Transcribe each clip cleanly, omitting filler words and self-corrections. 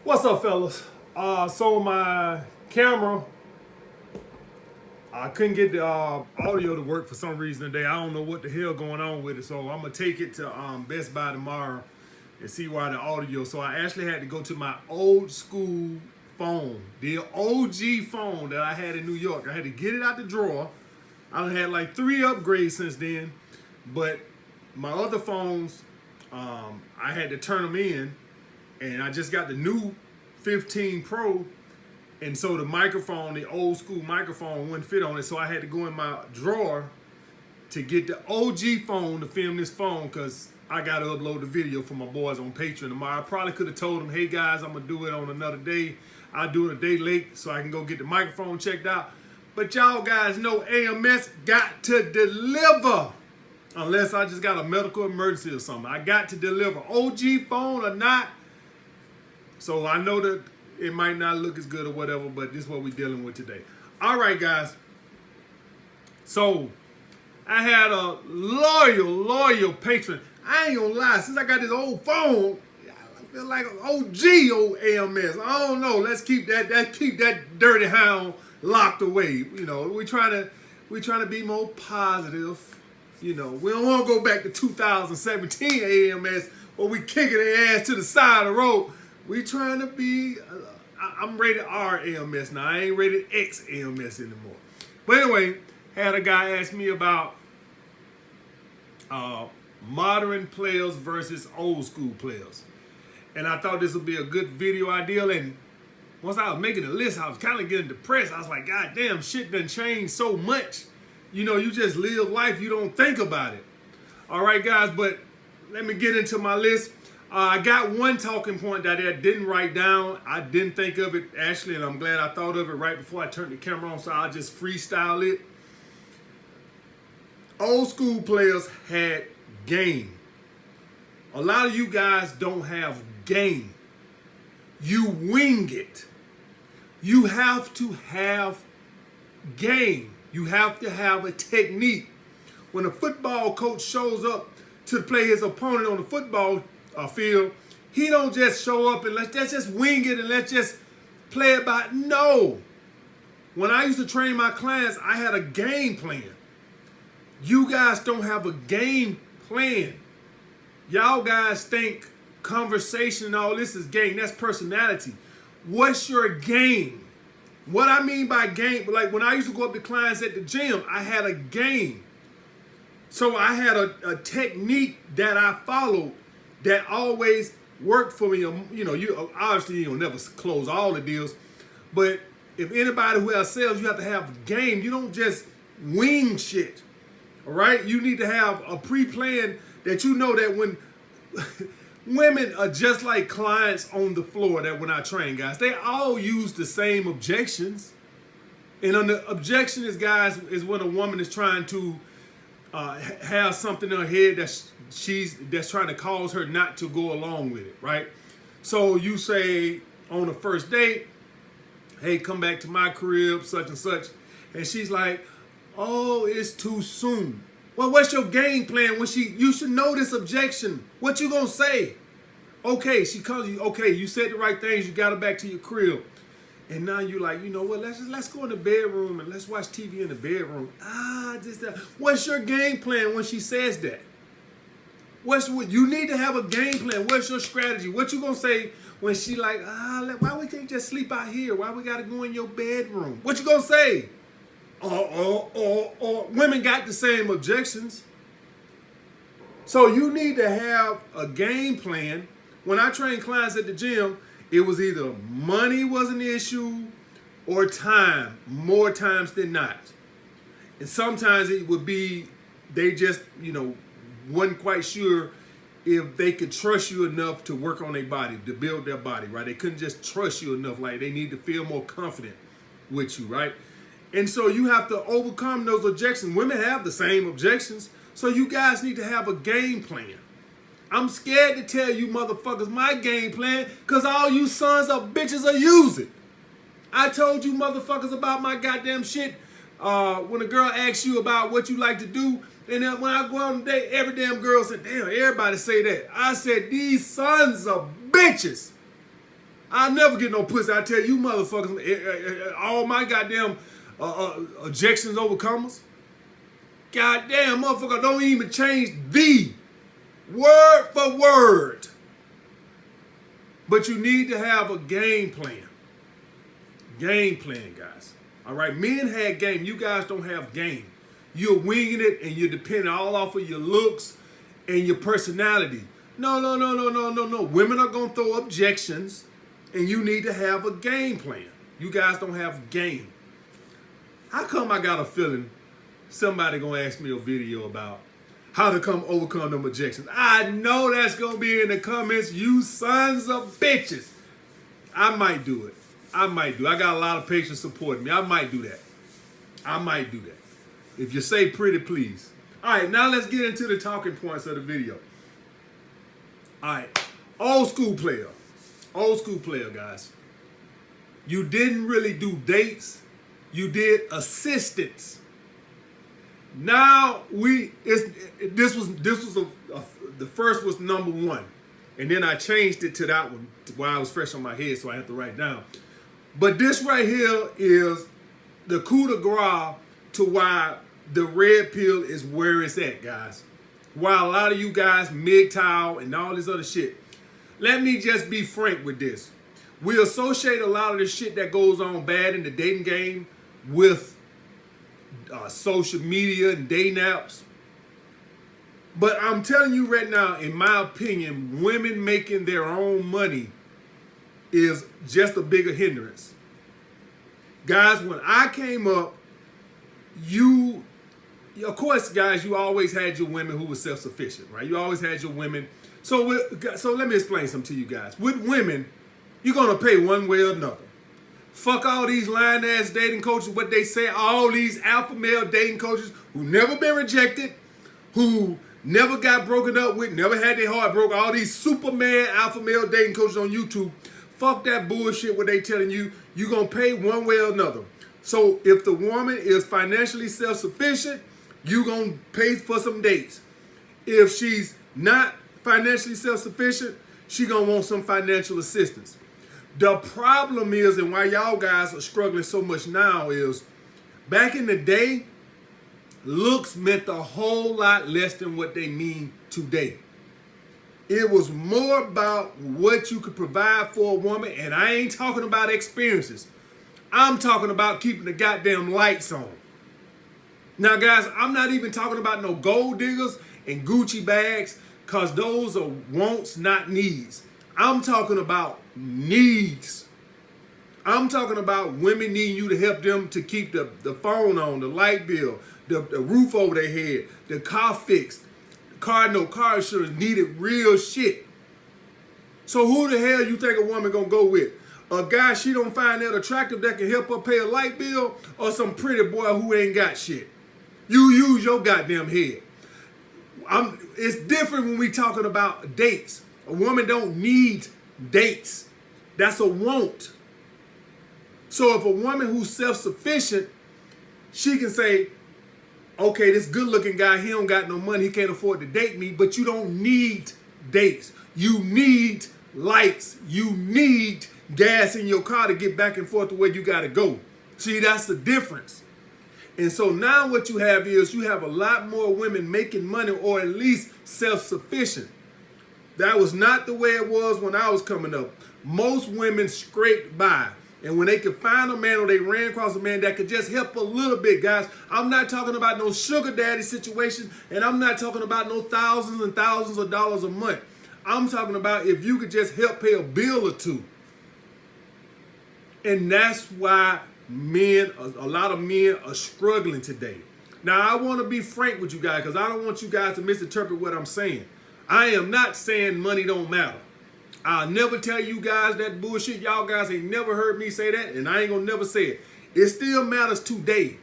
What's up, fellas? So my camera, I couldn't get the audio to work for some reason today. I don't know what the hell going on with it. So I'm gonna take it to Best Buy tomorrow and see why the audio. So I actually had to go to my old school phone, the OG phone that I had in New York. I had to get it out the drawer. I had like 3 upgrades since then, but my other phones, I had to turn them in. And I just got the new 15 Pro, and so the microphone, the old school microphone, wouldn't fit on it. So I had to go in my drawer to get the OG phone to film this phone, because I got to upload the video for my boys on Patreon tomorrow. I probably could have told them, hey guys, I'm going to do it on another day. I'll do it a day late so I can go get the microphone checked out. But y'all guys know AMS got to deliver. Unless I just got a medical emergency or something. I got to deliver. OG phone or not. So I know that it might not look as good or whatever, but this is what we're dealing with today. All right, guys. So I had a loyal patron. I ain't gonna lie, since I got this old phone, I feel like an OG old AMS. I don't know. Let's keep that dirty hound locked away. You know, we're trying to be more positive. You know, we don't want to go back to 2017 AMS where we kicking their ass to the side of the road. We trying to be, I'm rated R AMS now. I ain't rated X AMS anymore. But anyway, had a guy ask me about modern players versus old school players. And I thought this would be a good video idea. And once I was making the list, I was kind of getting depressed. I was like, God damn, shit done changed so much. You know, you just live life, you don't think about it. All right, guys, but let me get into my list. I got one talking point that I didn't write down. I didn't think of it, actually, and I'm glad I thought of it right before I turned the camera on, so I'll just freestyle it. Old school players had game. A lot of you guys don't have game. You wing it. You have to have game. You have to have a technique. When a football coach shows up to play his opponent on the football field, he don't just show up and let's just wing it and let's just play it by. No. When I used to train my clients, I had a game plan. You guys don't have a game plan. Y'all guys think conversation and all this is game. That's personality. What's your game? What I mean by game, like when I used to go up to clients at the gym, I had a game. So I had a technique that I followed that always worked for me. You know, you obviously you'll never close all the deals, but if anybody who has sales, you have to have game. You don't just wing shit. All right, you need to have a pre-plan that you know that when women are just like clients on the floor that when I train guys, they all use the same objections. And on the objection is, guys, is when a woman is trying to have something in her head that's trying to cause her not to go along with it, right? So you say on the first date, hey, come back to my crib, such and such. And she's like, oh, it's too soon. Well, what's your game plan when you should know this objection? What you gonna say? Okay, she calls you, okay, you said the right things, you got her back to your crib. And now you're like, you know what, let's go in the bedroom and let's watch TV in the bedroom. What's your game plan when she says that? You need to have a game plan. What's your strategy? What you gonna say when she like, why we can't just sleep out here? Why we gotta go in your bedroom? What you gonna say? Women got the same objections. So you need to have a game plan. When I train clients at the gym, it was either money was an issue or time, more times than not. And sometimes it would be they just, you know, wasn't quite sure if they could trust you enough to work on their body, to build their body, right? They couldn't just trust you enough. Like they need to feel more confident with you, right? And so you have to overcome those objections. Women have the same objections. So you guys need to have a game plan. I'm scared to tell you motherfuckers my game plan because all you sons of bitches are using. I told you motherfuckers about my goddamn shit when a girl asks you about what you like to do. And then when I go out on a date, every damn girl said, damn, everybody say that. I said, these sons of bitches I'll never get no pussy. I tell you motherfuckers, all my goddamn objections overcomers. Goddamn motherfucker, don't even change the word for word. But you need to have a game plan. Game plan, guys. All right, men had game. You guys don't have game. You're winging it and you're depending all off of your looks and your personality. No. Women are going to throw objections and you need to have a game plan. You guys don't have game. How come I got a feeling somebody going to ask me a video about how to overcome them objections? I know that's going to be in the comments, you sons of bitches. I might do it. I got a lot of patients supporting me. I might do that. If you say pretty, please. All right, now let's get into the talking points of the video. All right, old school player, guys. You didn't really do dates. You did assistance. Now the first was number one, and then I changed it to that one while I was fresh on my head, so I had to write down. But this right here is the coup de grace to why the red pill is where it's at, guys. While a lot of you guys MGTOW and all this other shit, let me just be frank with this. We associate a lot of the shit that goes on bad in the dating game with social media and dating apps. But I'm telling you right now, in my opinion, women making their own money is just a bigger hindrance. Guys, when I came up, of course, guys, you always had your women who were self-sufficient, right? You always had your women. So let me explain something to you guys. With women, you're going to pay one way or another. Fuck all these lying-ass dating coaches, what they say, all these alpha male dating coaches who never been rejected, who never got broken up with, never had their heart broke, all these Superman alpha male dating coaches on YouTube. Fuck that bullshit what they telling you. You're going to pay one way or another. So if the woman is financially self-sufficient, you're going to pay for some dates. If she's not financially self-sufficient, she's going to want some financial assistance. The problem is, and why y'all guys are struggling so much now is, back in the day, looks meant a whole lot less than what they mean today. It was more about what you could provide for a woman, and I ain't talking about experiences. I'm talking about keeping the goddamn lights on. Now, guys, I'm not even talking about no gold diggers and Gucci bags, because those are wants, not needs. I'm talking about needs. I'm talking about women needing you to help them to keep the phone on, the light bill, the roof over their head, the car fixed, car insurance, needed real shit. So who the hell you think a woman gonna go with? A guy she don't find that attractive that can help her pay a light bill, or some pretty boy who ain't got shit? You use your goddamn head. It's different when we talking about dates. A woman don't need dates. That's a want. So if a woman who's self-sufficient, she can say, okay, this good-looking guy, he don't got no money, he can't afford to date me, but you don't need dates. You need lights. You need gas in your car to get back and forth to where you got to go. See, that's the difference. And so now what you have is you have a lot more women making money, or at least self-sufficient. That was not the way it was when I was coming up. Most women scraped by. And when they could find a man, or they ran across a man that could just help a little bit, guys, I'm not talking about no sugar daddy situation, and I'm not talking about no thousands and thousands of dollars a month. I'm talking about if you could just help pay a bill or two. And that's why a lot of men are struggling today. Now, I want to be frank with you guys, because I don't want you guys to misinterpret what I'm saying. I am not saying money don't matter. I'll never tell you guys that bullshit. Y'all guys ain't never heard me say that, and I ain't gonna never say it. It still matters today,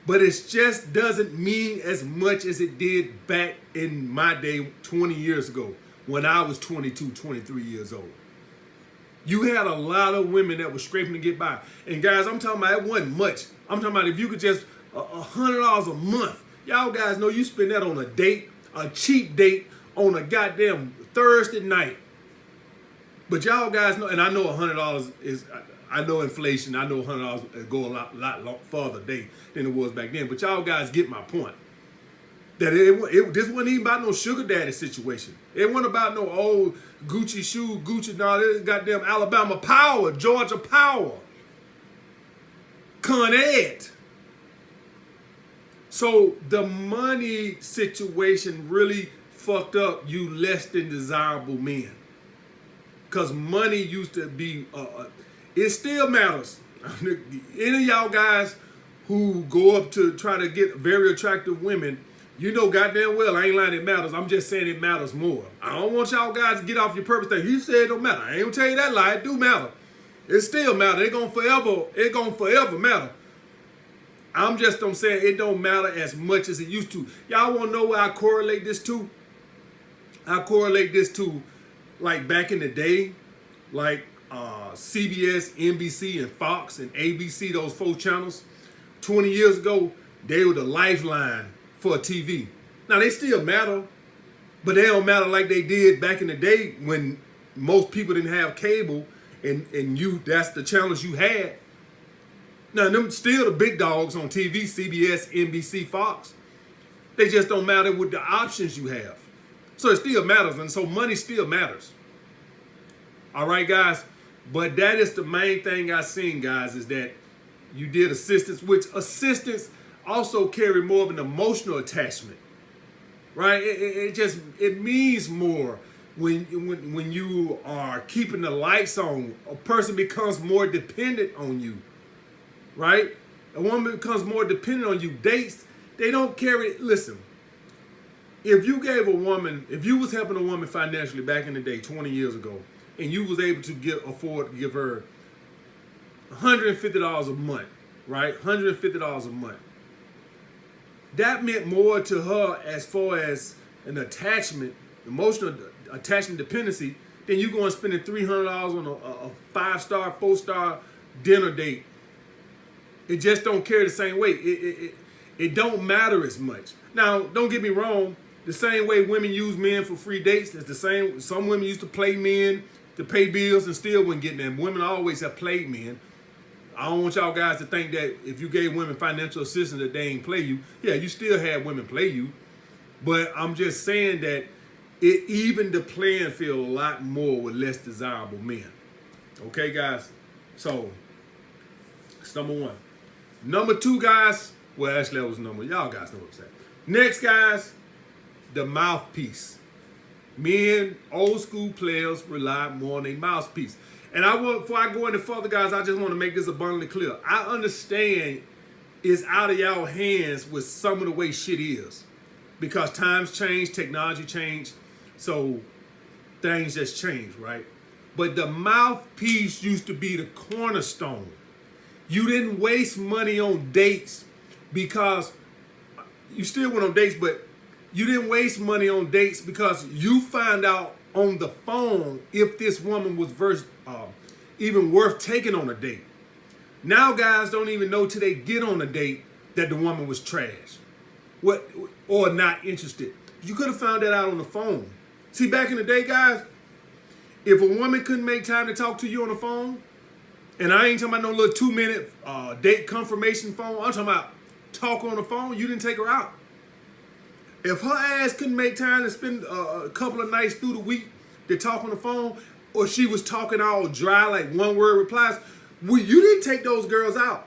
but it just doesn't mean as much as it did back in my day 20 years ago when I was 22, 23 years old. You had a lot of women that were scraping to get by. And guys, I'm talking about it wasn't much. I'm talking about if you could just $100 a month. Y'all guys know you spend that on a date, a cheap date on a goddamn Thursday night. But y'all guys know, and I know $100 is, I know inflation. I know $100 go a lot farther today than it was back then. But y'all guys get my point. That this wasn't even about no sugar daddy situation. It wasn't about no old Gucci shoe, Gucci, no, this goddamn Alabama power, Georgia power, Con Ed. So the money situation really fucked up you less than desirable men. Because money used to be, it still matters. Any of y'all guys who go up to try to get very attractive women, you know goddamn well I ain't lying, it matters. I'm just saying it matters more. I don't want y'all guys to get off your purpose thing. You said it don't matter. I ain't gonna tell you that lie. It do matter. It still matter. It gonna forever matter. I'm just saying it don't matter as much as it used to. Y'all wanna know where I correlate this to? I correlate this to like back in the day, like CBS, NBC, and Fox and ABC, those 4 channels. 20 years ago, they were the lifeline for TV. Now they still matter, but they don't matter like they did back in the day when most people didn't have cable and that's the challenge you had. Now them still the big dogs on TV, CBS, NBC, Fox. They just don't matter with the options you have. So it still matters, and so money still matters. All right, guys? But that is the main thing I seen, guys, is that you did assistance, which assistance also carry more of an emotional attachment, right? It means more when you are keeping the lights on. A person becomes more dependent on you, right? A woman becomes more dependent on you. Dates, they don't carry, listen, if you was helping a woman financially back in the day, 20 years ago, and you was able to afford to give her $150 a month, right? $150 a month. That meant more to her as far as an attachment, emotional attachment dependency, than you going spending $300 on a 5-star, 4-star dinner date. It just don't carry the same weight. It don't matter as much. Now, don't get me wrong. The same way women use men for free dates, it's the same. Some women used to play men to pay bills and still wouldn't get them. Women always have played men. I don't want y'all guys to think that if you gave women financial assistance that they ain't play you. Yeah, you still had women play you. But I'm just saying that it evened the playing field a lot more with less desirable men. Okay, guys? So, that's number 1. Number 2, guys. Well, actually, that was y'all guys know what I'm saying. Next, guys, the mouthpiece. Men, old school players rely more on a mouthpiece. And before I go any further, guys, I just want to make this abundantly clear. I understand it's out of y'all hands with some of the way shit is. Because times change, technology changed, so things just changed, right? But the mouthpiece used to be the cornerstone. You didn't waste money on dates because you still went on dates, but you didn't waste money on dates because you found out on the phone if this woman was even worth taking on a date. Now guys don't even know till they get on a date that the woman was trash or not interested. You could have found that out on the phone. See, back in the day, guys, if a woman couldn't make time to talk to you on the phone, and I ain't talking about no little 2-minute date confirmation phone, I'm talking about talk on the phone, you didn't take her out. If her ass couldn't make time to spend a couple of nights through the week to talk on the phone, or she was talking all dry, like one-word replies, you didn't take those girls out.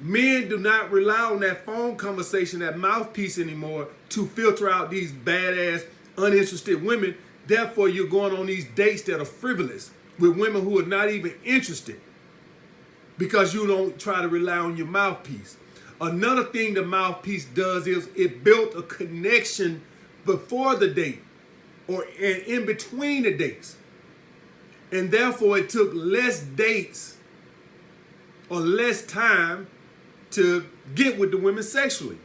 Men do not rely on that phone conversation, that mouthpiece anymore to filter out these badass, uninterested women. Therefore, you're going on these dates that are frivolous with women who are not even interested because you don't try to rely on your mouthpiece. Another thing the mouthpiece does is it built a connection before the date or in between the dates. And therefore, it took less dates or less time to get with the women sexually.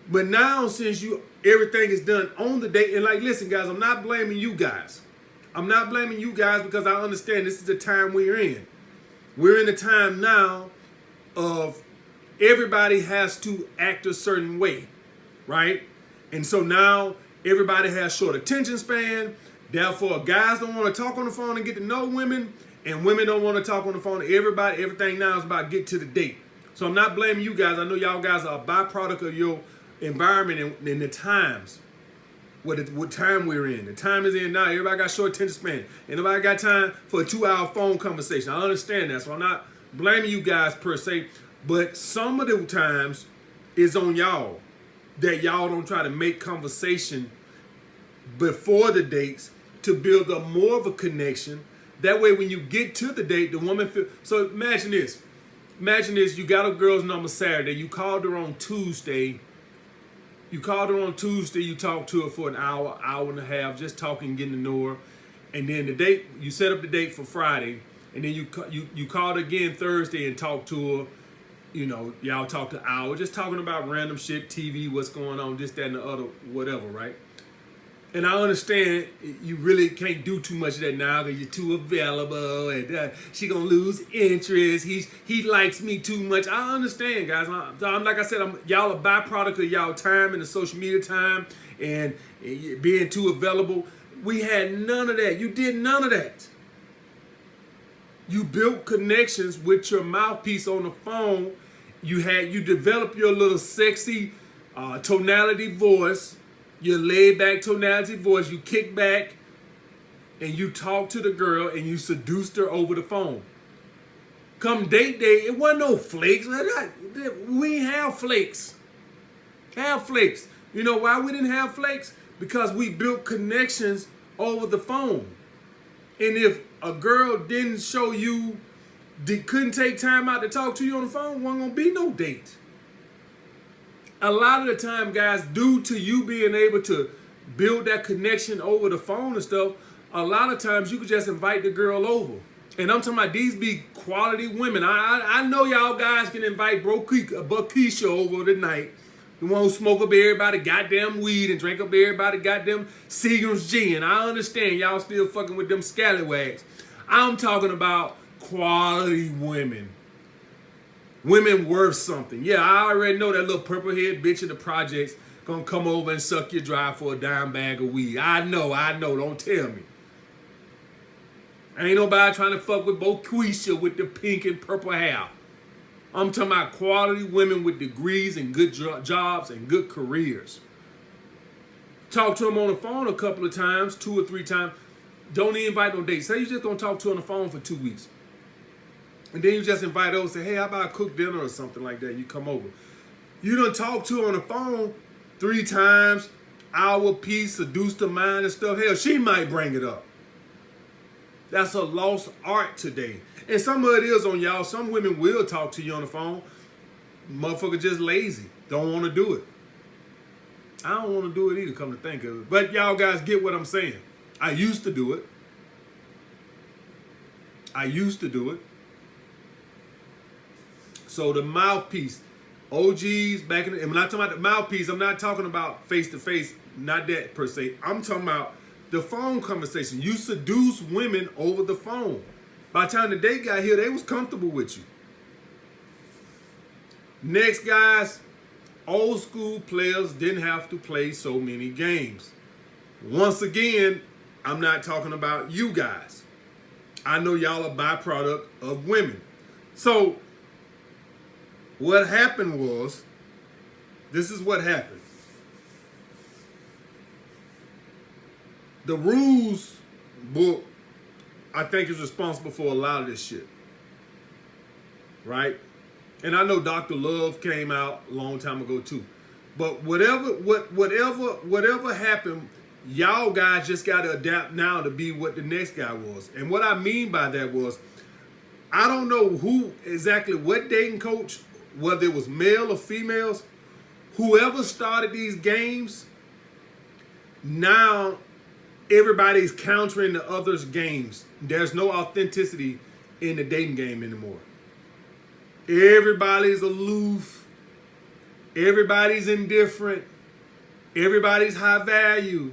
But now, since everything is done on the date, and like, listen, guys, I'm not blaming you guys. I'm not blaming you guys because I understand this is the time we're in. We're in a time now of everybody has to act a certain way, right? And so now everybody has short attention span. Therefore, guys don't want to talk on the phone and get to know women, and women don't want to talk on the phone to everybody. Everything now is about get to the date. So I'm not blaming you guys. I know y'all guys are a byproduct of your environment and the times. What time we're in. The time is in now. Everybody got short attention span. Ain't nobody got time for a 2-hour phone conversation. I understand that. So I'm not blaming you guys per se. But some of the times is on y'all that y'all don't try to make conversation before the dates to build up more of a connection. That way when you get to the date, the woman feel. So imagine this. Imagine this. You got a girl's number Saturday. You called her on Tuesday. You talked to her for an hour, hour and a half, just talking, getting to know her. And then the date, you set up the date for Friday. And then you called again Thursday and talked to her. You know, y'all talked an hour, just talking about random shit, TV, what's going on, this, that, and the other, whatever, right? And I understand you really can't do too much of that now because you're too available and she gonna lose interest. He likes me too much. I understand, guys. I'm like I said, y'all a byproduct of y'all time and the social media time and being too available. We had none of that. You did none of that. You built connections with your mouthpiece on the phone. You developed your little sexy tonality voice. Your laid-back tonality voice, you kick back and you talk to the girl and you seduced her over the phone. Come date day, it wasn't no flakes. We ain't have flakes. You know why we didn't have flakes? Because we built connections over the phone. And if a girl didn't show you, couldn't take time out to talk to you on the phone, wasn't gonna be no date. A lot of the time, guys, due to you being able to build that connection over the phone and stuff, a lot of times you could just invite the girl over. And I'm talking about these be quality women. I know y'all guys can invite Keisha over tonight. The one who smoke up everybody goddamn weed and drink up everybody goddamn Seagram's gin. I understand y'all still fucking with them scallywags. I'm talking about quality women. Women worth something. Yeah, I already know that little purple head bitch in the projects gonna come over and suck you dry for a dime bag of weed. I know, don't tell me. Ain't nobody trying to fuck with Keisha with the pink and purple hair. I'm talking about quality women with degrees and good jobs and good careers. Talk to them on the phone a couple of times, 2 or 3 times. Don't even invite no dates. Say you're just gonna talk to her on the phone for 2 weeks. And then you just invite over and say, hey, how about I cook dinner or something like that? You come over. You done talk to her on the phone 3 times, hour piece, seduced her mind and stuff. Hell, she might bring it up. That's a lost art today. And some of it is on y'all. Some women will talk to you on the phone. Motherfucker just lazy. Don't want to do it. I don't want to do it either, come to think of it. But y'all guys get what I'm saying. I used to do it. So the mouthpiece, OGs back in the, and when I'm talking about the mouthpiece, I'm not talking about face-to-face, not that per se. I'm talking about the phone conversation. You seduce women over the phone. By the time the date got here, they was comfortable with you. Next, guys, old school players didn't have to play so many games. Once again, I'm not talking about you guys. I know y'all a byproduct of women. So what happened was, this is what happened. The rules book, I think, is responsible for a lot of this shit. Right? And I know Dr. Love came out a long time ago too. But whatever happened, y'all guys just got to adapt now to be what the next guy was. And what I mean by that was, I don't know who exactly, what dating coach, whether it was male or females, whoever started these games, now everybody's countering the other's games. There's no authenticity in the dating game anymore. Everybody's aloof. Everybody's indifferent. Everybody's high value.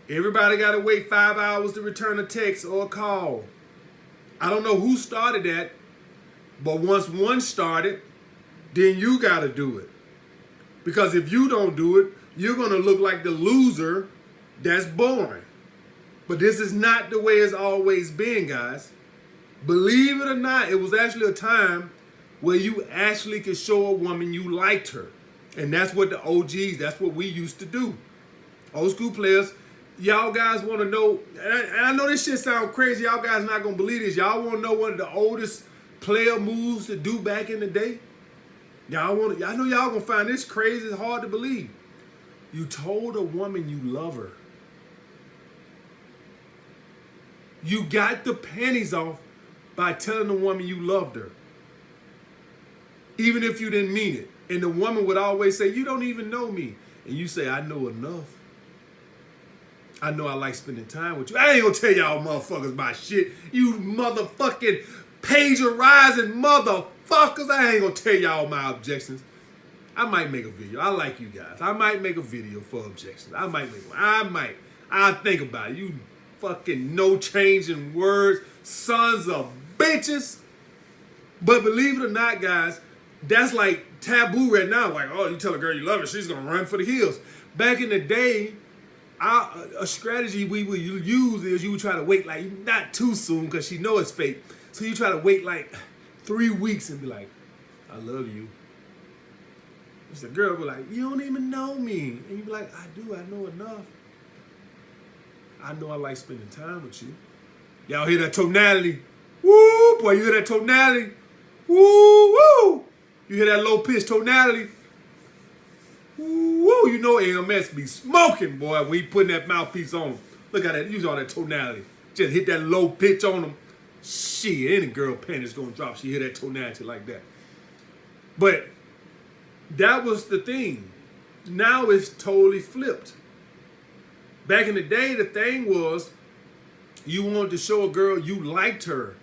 Everybody got to wait 5 hours to return a text or a call. I don't know who started that, but once one started, then you got to do it. Because if you don't do it, you're going to look like the loser that's boring. But this is not the way it's always been, guys. Believe it or not, it was actually a time where you actually could show a woman you liked her. And that's what the OGs, that's what we used to do. Old school players, y'all guys want to know, and I know this shit sound crazy, y'all guys not going to believe this. Y'all want to know one of the oldest player moves to do back in the day? I know y'all going to find this crazy, it's hard to believe. You told a woman you love her. You got the panties off by telling the woman you loved her. Even if you didn't mean it. And the woman would always say, you don't even know me. And you say, I know enough. I know I like spending time with you. I ain't gonna tell y'all motherfuckers about shit. You motherfucking pagerizing motherfuckers. I ain't gonna tell y'all my objections. I might make a video. I like you guys. I might make a video for objections. I might make one. I'll think about it. You fucking no changing words. Sons of bitches. But believe it or not, guys, that's like taboo right now. Like, oh, you tell a girl you love her, she's gonna run for the hills. Back in the day, a strategy we would use is you would try to wait like not too soon because she know it's fake. So you try to wait like 3 weeks and be like, I love you. The girl be like, you don't even know me. And you be like, I do, I know enough. I know I like spending time with you. Y'all hear that tonality? Woo, boy, you hear that tonality? Woo, woo. You hear that low pitch tonality? Woo, you know AMS be smoking, boy, when he putting that mouthpiece on him. Look at that, use all that tonality. Just hit that low pitch on him. Shit, any girl panties gonna drop. She hear that tonality like that. But that was the thing. Now it's totally flipped. Back in the day, the thing was you wanted to show a girl you liked her.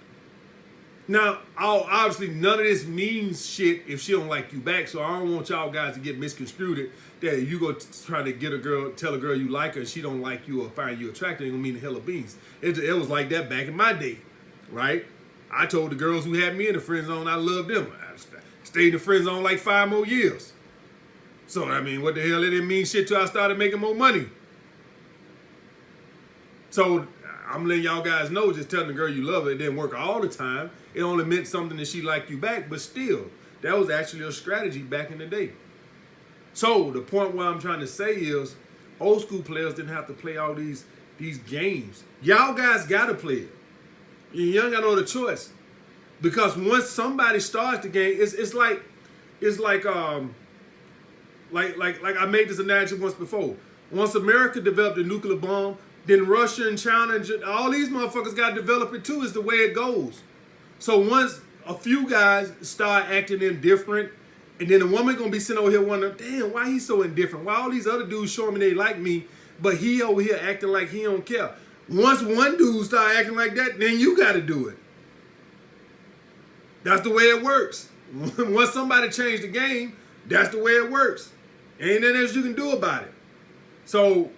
Now, obviously, none of this means shit if she don't like you back. So I don't want y'all guys to get misconstrued that you go try to get a girl, tell a girl you like her, and she don't like you or find you attractive. It don't mean the hell of beans. It was like that back in my day, right? I told the girls who had me in the friend zone I loved them. I stayed in the friend zone like 5 more years. So, I mean, what the hell? It didn't mean shit till I started making more money. So, I'm letting y'all guys know, just telling the girl you love her, it didn't work all the time. It only meant something that she liked you back, but still, that was actually a strategy back in the day. So, the point what I'm trying to say is, old school players didn't have to play all these games. Y'all guys gotta play it. You ain't got no other choice. Because once somebody starts the game, it's like I made this analogy once before. Once America developed a nuclear bomb, then Russia and China and all these motherfuckers got to develop it too. Is the way it goes. So once a few guys start acting indifferent, and then the woman gonna be sitting over here wondering, damn, why he so indifferent? Why all these other dudes showing me they like me, but he over here acting like he don't care. Once one dude start acting like that, then you got to do it. That's the way it works. Once somebody changed the game, that's the way it works. Ain't nothing else you can do about it. So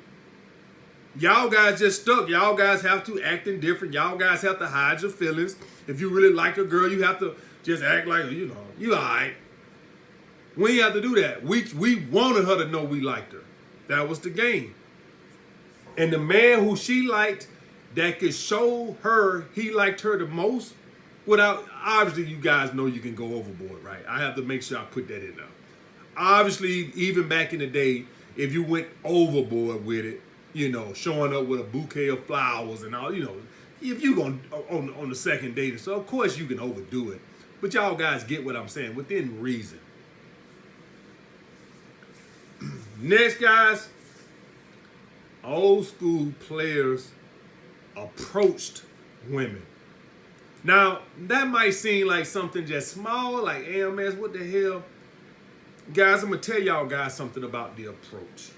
y'all guys just stuck. Y'all guys have to act indifferent. Y'all guys have to hide your feelings. If you really like a girl, you have to just act like, you all right. We ain't have to do that. We wanted her to know we liked her. That was the game. And the man who she liked that could show her he liked her the most, without, obviously you guys know you can go overboard, right? I have to make sure I put that in there. Obviously, even back in the day, if you went overboard with it, showing up with a bouquet of flowers and all, if you going on the second date, so of course you can overdo it. But y'all guys get what I'm saying, within reason. Next, guys, old school players approached women. Now, that might seem like something just small, like AMS, what the hell? Guys, I'm going to tell y'all guys something about the approach.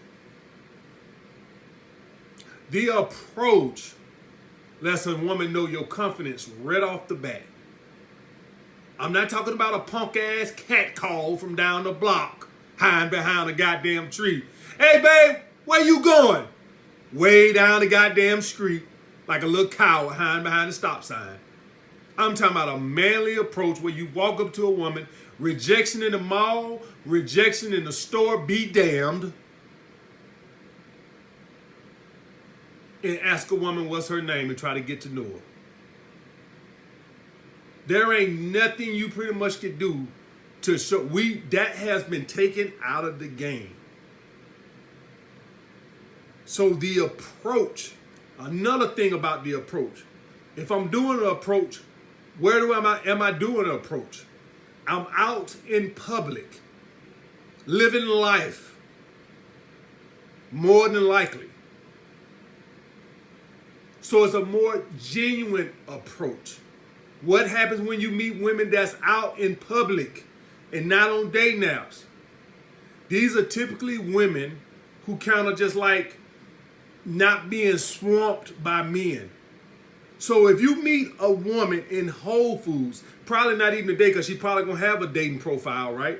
The approach lets a woman know your confidence right off the bat. I'm not talking about a punk-ass cat call from down the block, hiding behind a goddamn tree. Hey, babe, where you going? Way down the goddamn street, like a little coward hiding behind the stop sign. I'm talking about a manly approach where you walk up to a woman, rejection in the mall, rejection in the store, be damned. and ask a woman what's her name and try to get to know her. There ain't nothing you pretty much can do to show. That has been taken out of the game. So the approach, another thing about the approach, if I'm doing an approach, am I doing an approach? I'm out in public, living life, more than likely. So it's a more genuine approach. What happens when you meet women that's out in public and not on dating apps? These are typically women who kind of just like not being swamped by men. So if you meet a woman in Whole Foods, probably not even a date because she probably gonna have a dating profile, right?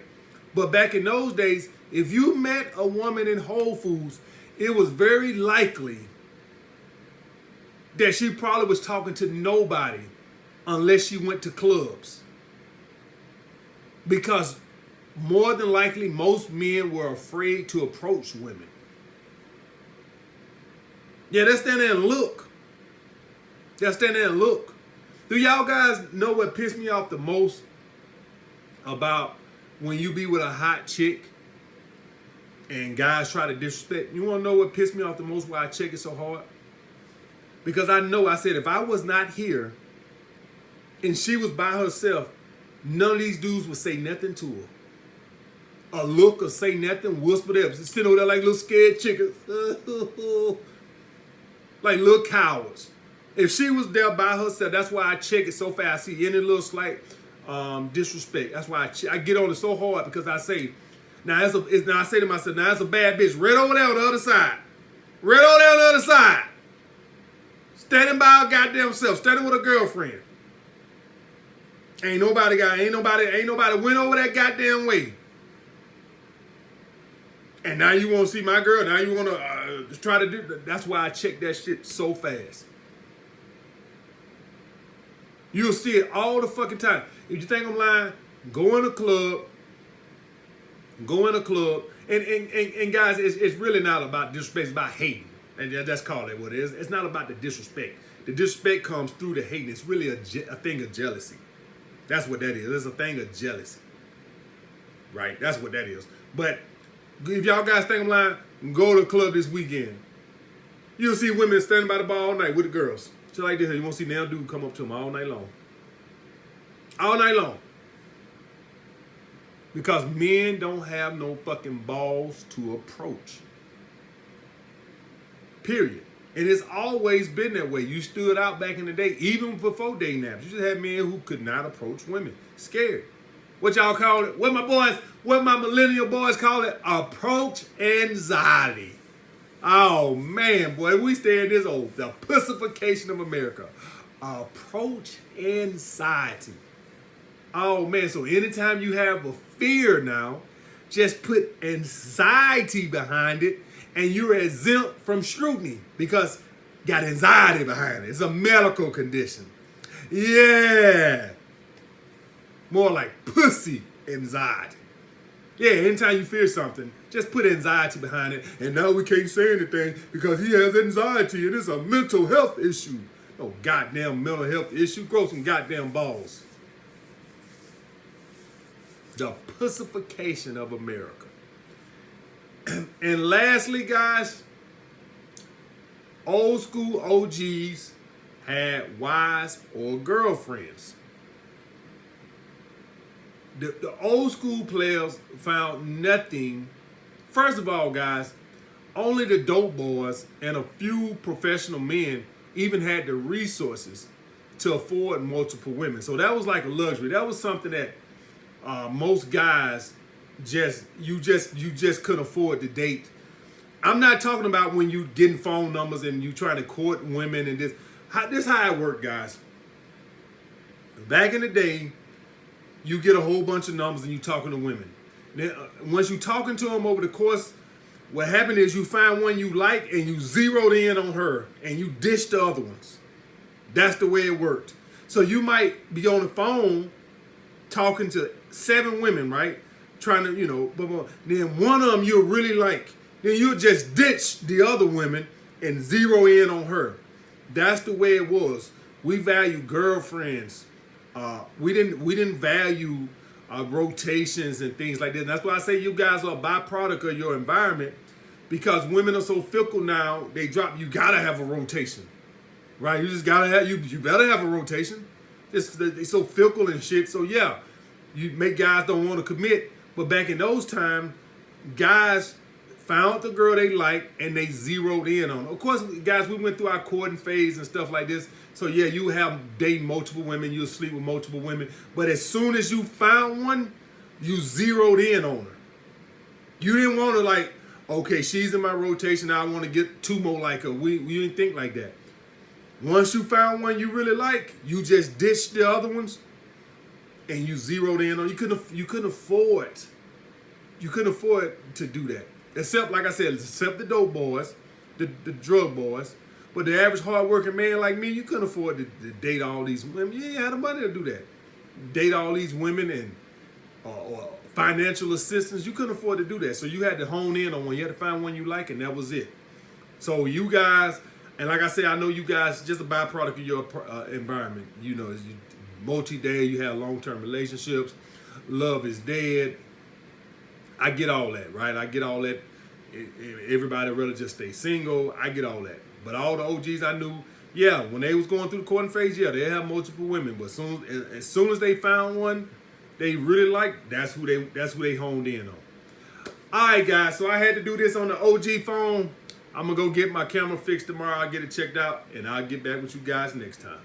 But back in those days, if you met a woman in Whole Foods, it was very likely that she probably was talking to nobody unless she went to clubs. Because more than likely, most men were afraid to approach women. Yeah, they stand there and look. They'll stand there and look. Do y'all guys know what pissed me off the most about when you be with a hot chick and guys try to disrespect? You want to know what pissed me off the most, why I check it so hard? Because I said if I was not here and she was by herself, none of these dudes would say nothing to her. Or look or say nothing, whisper there, sit over there like little scared chickens. Like little cowards. If she was there by herself, that's why I check it so fast. I see any little slight disrespect. That's why I get on it so hard, because I say, now I say to myself, now that's a bad bitch right over there on the other side. Right over there on the other side. Standing by her goddamn self, standing with a girlfriend. Ain't nobody went over that goddamn way. And now you want to see my girl. Now you want to try to do that. That's why I check that shit so fast. You'll see it all the fucking time. If you think I'm lying, go in a club. And guys, it's really not about disrespect. It's about hating. And that's called it what it is. It's not about the disrespect. The disrespect comes through the hating. It's really a thing of jealousy. That's what that is. It's a thing of jealousy. Right? That's what that is. But if y'all guys think I'm lying, go to the club this weekend. You'll see women standing by the bar all night with the girls. Just like this. You won't see now dude come up to them all night long. All night long. Because men don't have no fucking balls to approach. Period. And it's always been that way. You stood out back in the day, even before dating apps. You just had men who could not approach women. Scared. What y'all call it? What my millennial boys call it? Approach anxiety. Oh man, boy, we stay in this the pussification of America. Approach anxiety. Oh man, so anytime you have a fear now, just put anxiety behind it and you're exempt from scrutiny because got anxiety behind it. It's a medical condition. Yeah. More like pussy anxiety. Yeah, anytime you fear something, just put anxiety behind it. And now we can't say anything because he has anxiety and it's a mental health issue. No goddamn mental health issue. Grow some goddamn balls. The pussification of America. And lastly, guys, old school OGs had wives or girlfriends. The old school players found nothing. First of all, guys, only the dope boys and a few professional men even had the resources to afford multiple women. So that was like a luxury. That was something that most guys you just couldn't afford to date. I'm not talking about when you getting phone numbers and you trying to court women and this. This how it worked, guys. Back in the day, you get a whole bunch of numbers and you talking to women. Then once you talking to them over the course, what happened is you find one you like and you zeroed in on her and you dished the other ones. That's the way it worked. So you might be on the phone talking to 7 women, right? Trying to, blah, blah. Then one of them you'll really like. Then you'll just ditch the other women and zero in on her. That's the way it was. We value girlfriends. We didn't value rotations and things like that. And that's why I say you guys are a byproduct of your environment, because women are so fickle now. They drop. You gotta have a rotation, right? You just gotta have. You better have a rotation. They're so fickle and shit. So yeah, you make guys don't want to commit. But back in those times, guys found the girl they like and they zeroed in on her. Of course, guys, we went through our courting phase and stuff like this. So yeah, you have dating multiple women, you'll sleep with multiple women. But as soon as you found one, you zeroed in on her. You didn't want to like, okay, she's in my rotation, now I want to get two more like her. We didn't think like that. Once you found one you really like, you just ditched the other ones and you zeroed in on. You couldn't afford to do that. Except, like I said, except the dope boys, the drug boys. But the average hard-working man like me, you couldn't afford to date all these women. You ain't had the money to do that. Date all these women and or financial assistance. You couldn't afford to do that. So you had to hone in on one. You had to find one you like, and that was it. So you guys, and like I said, I know you guys just a byproduct of your environment. You know, you multi-day, you have long-term relationships. Love is dead. I get all that, right? I get all that. Everybody rather just stay single. I get all that. But all the OGs I knew, yeah, when they was going through the courting phase, yeah, they have multiple women. But as soon as they found one they really liked, that's who they honed in on. All right, guys. So I had to do this on the OG phone. I'm gonna go get my camera fixed tomorrow. I'll get it checked out, and I'll get back with you guys next time.